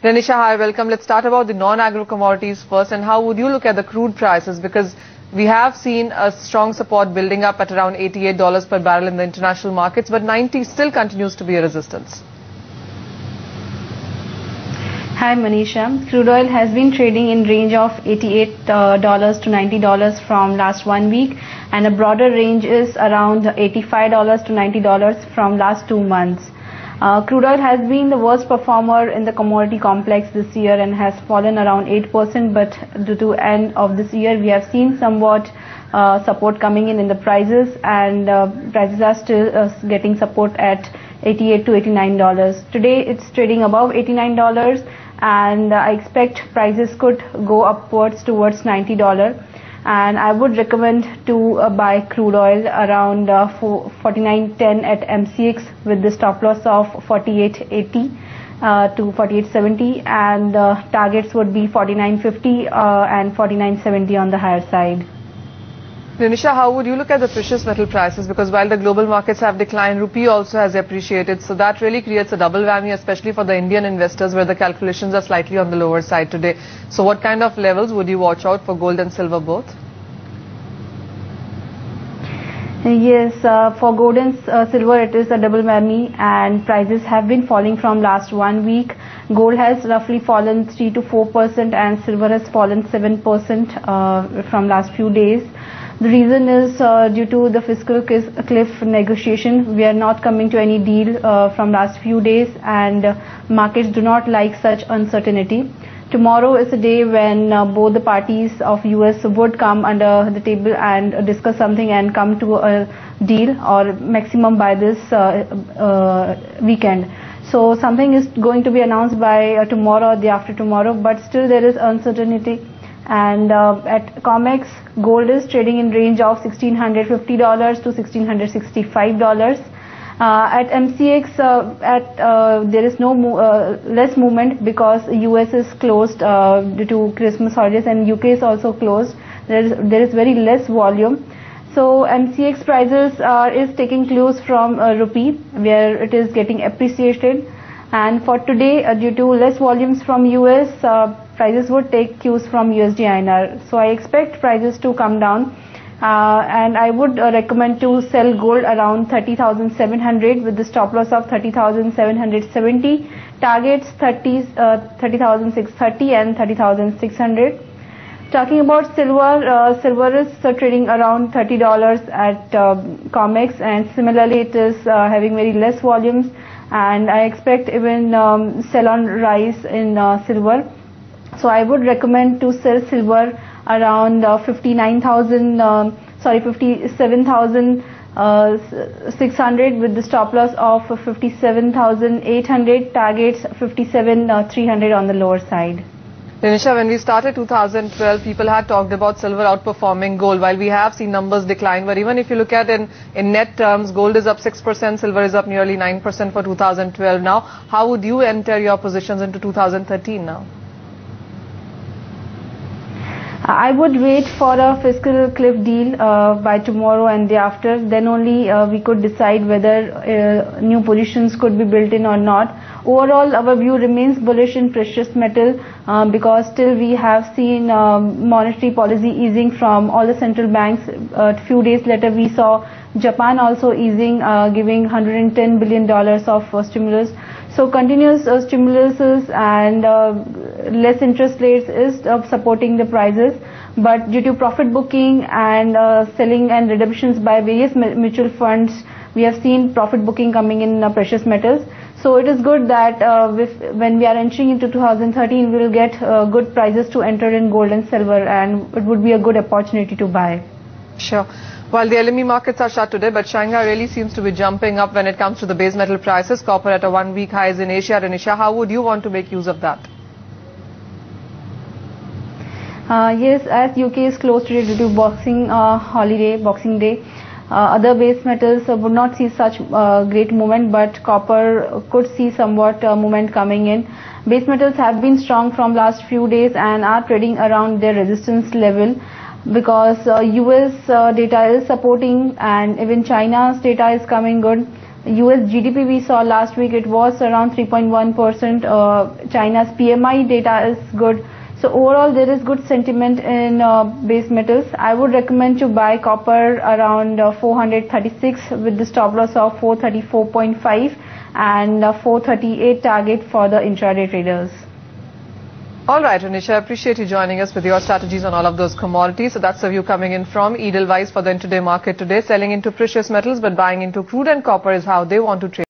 Renisha, hi, welcome. Let's start about the non-agro commodities first. And how would you look at the crude prices? Because we have seen a strong support building up at around $88 per barrel in the international markets, but 90 still continues to be a resistance. Hi Manisha, crude oil has been trading in range of $88 to $90 from last 1 week, and a broader range is around $85 to $90 from last 2 months. Crude oil has been the worst performer in the commodity complex this year and has fallen around 8%, but due to end of this year we have seen somewhat support coming in the prices, and prices are still getting support at $88 to $89. Today it's trading above $89, and I expect prices could go upwards towards $90, and I would recommend to buy crude oil around 49.10 at MCX with the stop loss of 48.80 to 48.70, and targets would be 49.50 and 49.70 on the higher side. Renisha, how would you look at the precious metal prices? Because while the global markets have declined, rupee also has appreciated. So that really creates a double whammy, especially for the Indian investors, where the calculations are slightly on the lower side today. So what kind of levels would you watch out for gold and silver both? Yes, for gold and silver it is a double whammy, and prices have been falling from last 1 week. Gold has roughly fallen 3 to 4% and silver has fallen 7% from last few days. The reason is due to the fiscal cliff negotiation. We are not coming to any deal from last few days, and markets do not like such uncertainty. Tomorrow is a day when both the parties of US would come under the table and discuss something and come to a deal, or maximum by this weekend. So something is going to be announced by tomorrow or the after tomorrow, but still there is uncertainty. And at COMEX, gold is trading in range of $1,650 to $1,665. At MCX, there is no less movement because US is closed due to Christmas holidays, and UK is also closed. There is very less volume. So MCX prices is taking clues from rupee, where it is getting appreciated. And for today, due to less volumes from US, prices would take cues from USD INR. So I expect prices to come down, and I would recommend to sell gold around 30,700 with the stop loss of 30,770, targets 30,630 and 30,600. Talking about silver, silver is trading around $30 at COMEX, and similarly it is having very less volumes, and I expect even sell-on rise in silver. So I would recommend to sell silver around 57,600 with the stop loss of 57,800, targets 57,300 on the lower side. Renisha, when we started 2012, people had talked about silver outperforming gold, while we have seen numbers decline. But even if you look at in net terms, gold is up 6%, silver is up nearly 9% for 2012 now. How would you enter your positions into 2013 now? I would wait for a fiscal cliff deal by tomorrow and the after. Then only we could decide whether new positions could be built in or not. Overall, our view remains bullish in precious metal because still we have seen monetary policy easing from all the central banks. A few days later, we saw Japan also easing, giving $110 billion of stimulus. So continuous stimuluses and less interest rates is supporting the prices, but due to profit booking and selling and redemptions by various mutual funds, we have seen profit booking coming in precious metals. So it is good that when we are entering into 2013, we will get good prices to enter in gold and silver, and it would be a good opportunity to buy. Sure. While the LME markets are shut today, but Shanghai really seems to be jumping up when it comes to the base metal prices. Copper at a 1 week highs in Asia. Renisha, how would you want to make use of that? Yes, as UK is closed today due to Boxing Day, other base metals would not see such great movement, but copper could see somewhat movement coming in. Base metals have been strong from last few days and are trading around their resistance level, because US data is supporting and even China's data is coming good. US GDP we saw last week, it was around 3.1%. China's PMI data is good. So overall there is good sentiment in base metals. I would recommend to buy copper around 436 with the stop loss of 434.5 and 438 target for the intraday traders. All right, Renisha, I appreciate you joining us with your strategies on all of those commodities. So that's the view coming in from Edelweiss for the intraday market today. Selling into precious metals but buying into crude and copper is how they want to trade.